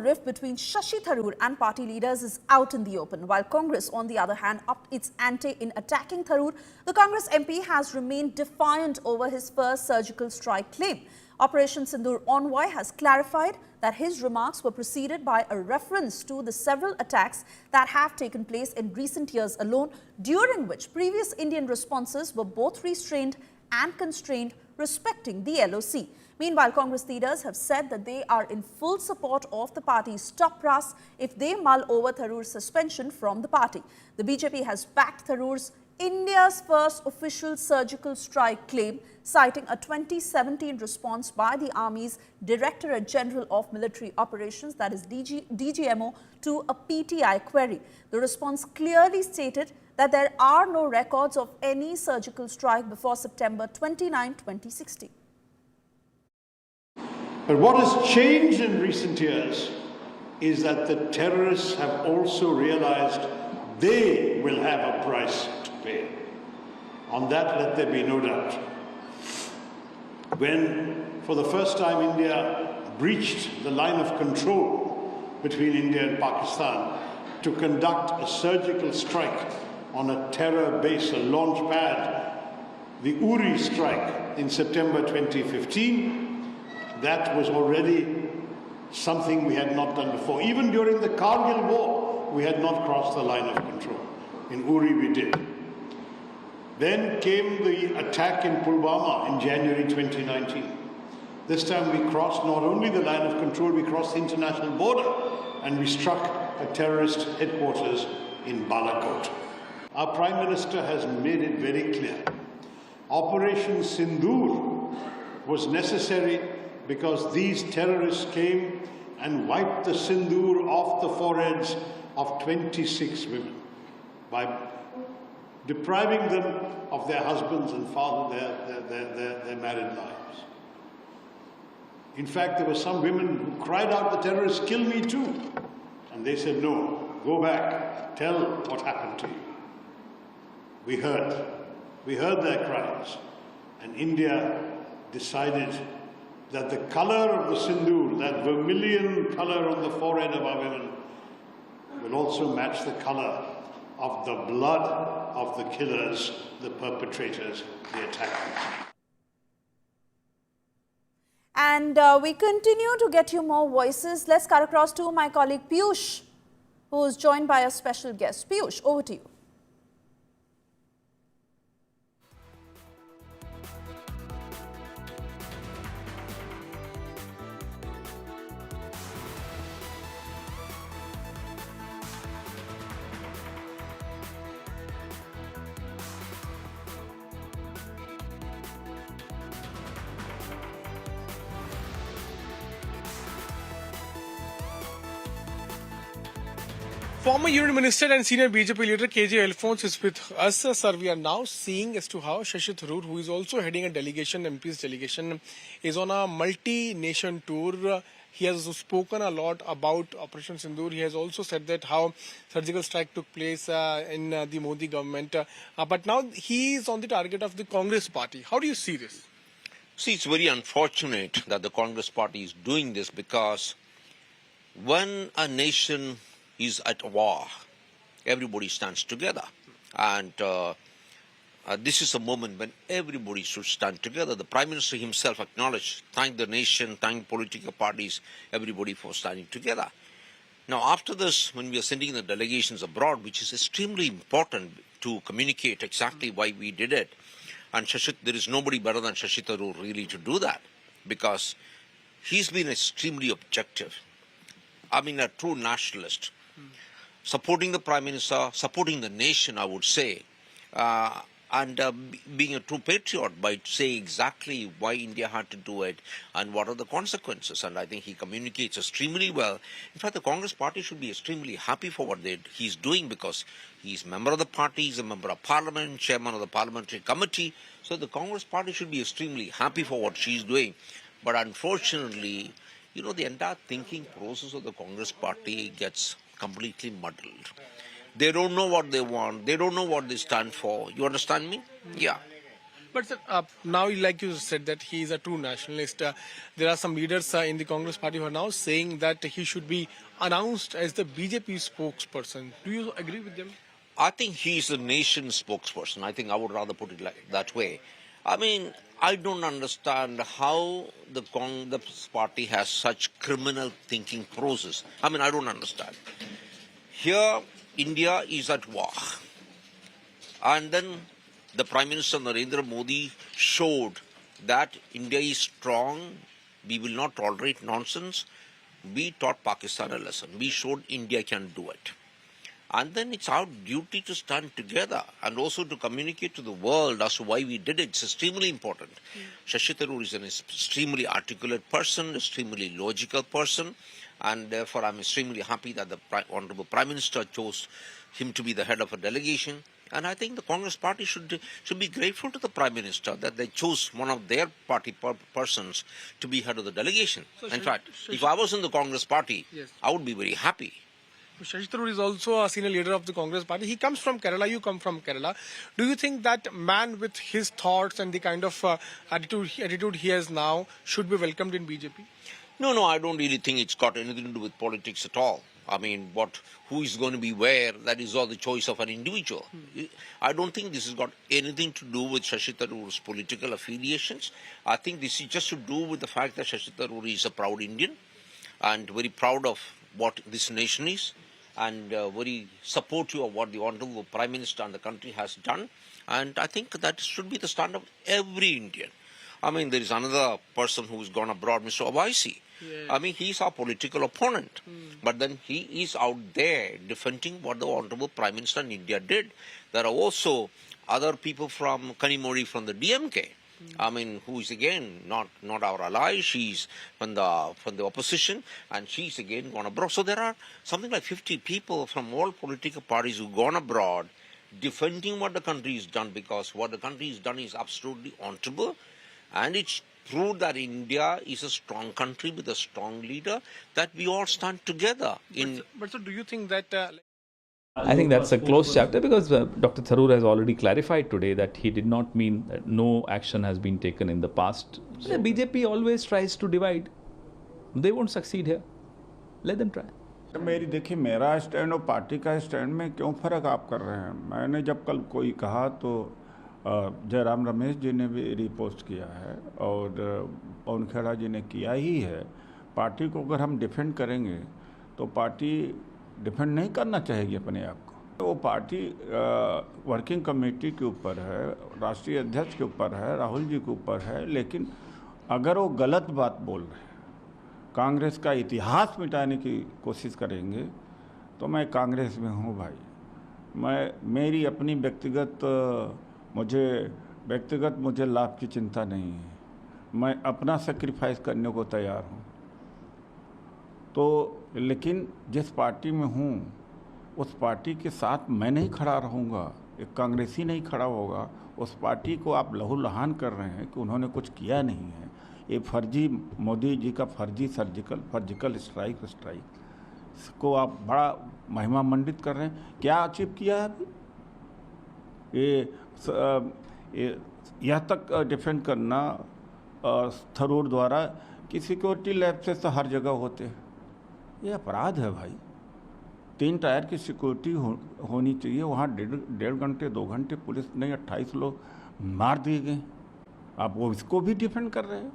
rift between Shashi Tharoor and party leaders is out in the open. While Congress, on the other hand, upped its ante in attacking Tharoor, the Congress MP has remained defiant over his first surgical strike claim. Operation Sindoor envoy has clarified that his remarks were preceded by a reference to the several attacks that have taken place in recent years alone, during which previous Indian responses were both restrained and constrained, respecting the LOC. Meanwhile, Congress leaders have said that they are in full support of the party's top brass if they mull over Tharoor's suspension from the party. The BJP has backed Tharoor's India's first official surgical strike claim, citing a 2017 response by the Army's Directorate General of Military Operations, that is DGMO, to a PTI query. The response clearly stated that there are no records of any surgical strike before September 29, 2016. But what has changed in recent years is that the terrorists have also realized they will have a price to pay. On that, let there be no doubt. When, for the first time, India breached the line of control between India and Pakistan to conduct a surgical strike on a terror base, a launch pad, the Uri strike in September 2015, that was already something we had not done before. Even during the Kargil War, we had not crossed the line of control. In Uri, we did. Then came the attack in Pulwama in January 2019. This time we crossed not only the line of control, we crossed the international border and we struck a terrorist headquarters in Balakot. Our Prime Minister has made it very clear. Operation Sindoor was necessary because these terrorists came and wiped the sindoor off the foreheads of 26 women by depriving them of their husbands and their married lives. In fact, there were some women who cried out, "The terrorists, kill me too." And they said, "No, go back, tell what happened to you." We heard their cries, and India decided that the color of the sindoor, that vermilion color on the forehead of our women, will also match the color of the blood of the killers, the perpetrators, the attackers. And we continue to get you more voices. Let's cut across to my colleague Piyush, who is joined by a special guest. Piyush, over to you. Former Union Minister and senior BJP leader KJ Alphonse is with us. Sir, we are now seeing as to how Shashi Tharoor, who is also heading a delegation, MP's delegation, is on a multi-nation tour. He has spoken a lot about Operation Sindoor. He has also said that how surgical strike took place in the Modi government. But now he is on the target of the Congress party. How do you see this? See, it's very unfortunate that the Congress party is doing this, because when a nation is at war, everybody stands together. And this is a moment when everybody should stand together. The Prime Minister himself acknowledged, thanked the nation, thanked political parties, everybody for standing together. Now, after this, when we are sending the delegations abroad, which is extremely important to communicate exactly why we did it, and there is nobody better than Shashi Tharoor really to do that, because he's been extremely objective. I mean, a true nationalist. Supporting the Prime Minister, supporting the nation, I would say, and being a true patriot by saying exactly why India had to do it and what are the consequences. And I think he communicates extremely well. In fact, the Congress party should be extremely happy for what he's doing, because he's a member of the party, he's a member of parliament, chairman of the parliamentary committee. So the Congress party should be extremely happy for what she's doing. But unfortunately, you know, the entire thinking process of the Congress party gets completely muddled. They don't know what they want. They don't know what they stand for. You understand me? Yeah. But sir, now, like you said, that he is a true nationalist. There are some leaders in the Congress party who are now saying that he should be announced as the BJP spokesperson. Do you agree with them? I think he's a nation spokesperson. I think I would rather put it like that way. I mean, I don't understand how the Congress party has such criminal thinking process. I mean, I don't understand. Here, India is at war. And then the Prime Minister Narendra Modi showed that India is strong. We will not tolerate nonsense. We taught Pakistan a lesson. We showed India can do it. And then it's our duty to stand together and also to communicate to the world as to why we did it. It's extremely important. Shashi Tharoor is an extremely articulate person, extremely logical person, and therefore I'm extremely happy that the Honorable Prime Minister chose him to be the head of a delegation. And I think the Congress party should be grateful to the Prime Minister that they chose one of their party persons to be head of the delegation. So in fact, if I was in the Congress party, yes, I would be very happy. Shashi Tharoor is also a senior leader of the Congress party. He comes from Kerala. You come from Kerala. Do you think that man with his thoughts and the kind of attitude he has now should be welcomed in BJP? No, I don't really think it's got anything to do with politics at all. I mean, who is going to be where, that is all the choice of an individual. I don't think this has got anything to do with Shashi Tharoor's political affiliations. I think this is just to do with the fact that Shashi Tharoor is a proud Indian and very proud of what this nation is and very supportive of what the Honorable Prime Minister and the country has done. And I think that should be the stand of every Indian. I mean, there is another person who's gone abroad, Mr. Owaisi. Yes. I mean, he's our political opponent. But then he is out there defending what the Honorable Prime Minister in India did. There are also other people from Kanimori from the DMK. I mean, who is again not our ally. She's from the opposition, and she's again gone abroad. So there are something like 50 people from all political parties who've gone abroad defending what the country has done, because what the country has done is absolutely honorable, and it's proved that India is a strong country with a strong leader, that we all stand together. But so do you think that... I think that's a closed chapter because Dr. Tharoor has already clarified today that he did not mean that no action has been taken in the past. The BJP always tries to divide. They won't succeed here. Let them try. देखिए मेरा stand और party का stand में क्यों फ़र्क आप कर रहे हैं? मैंने जब कल कोई कहा तो जयराम रमेश जी ने भी रिपोस्ट किया है और पवन खेड़ा जी ने किया ही है. पार्टी को अगर हम डिफेंड करेंगे तो पार्टी डिफेंड नहीं करना चाहेगी अपने आप को. वो पार्टी वर्किंग कमेटी के ऊपर है, राष्ट्रीय अध्यक्ष के ऊपर है, राहुल जी के ऊपर है. लेकिन अगर वो गलत बात बोल रहे हैं, कांग्रेस का इतिहास मिटाने की कोशिश करेंगे, तो मैं कांग्रेस में हूँ भाई. मेरी अपनी व्यक्तिगत मुझे लाभ की चिंता नहीं है. मैं अपना सेक्रीफाइस करने को तैयार हूँ. तो लेकिन जिस पार्टी में हूँ उस पार्टी के साथ मैं नहीं खड़ा रहूँगा, एक कांग्रेसी नहीं खड़ा होगा. उस पार्टी को आप लहूलुहान कर रहे हैं कि उन्होंने कुछ किया नहीं है. ये फर्जी मोदी जी का फर्जी सर्जिकल स्ट्राइक को आप बड़ा महिमा मंडित कर रहे हैं. क्या अचीव किया है अभी? यह तक डिफेंड करना थरूर द्वारा कि सिक्योरिटी लैप्सेस तो हर जगह होते हैं. ये अपराध है भाई. 3 टायर की सिक्योरिटी होनी चाहिए. वहाँ 1.5 घंटे 2 घंटे पुलिस नहीं 28 लोग मार दिए गए. आप वो इसको भी डिफेंड कर रहे हैं.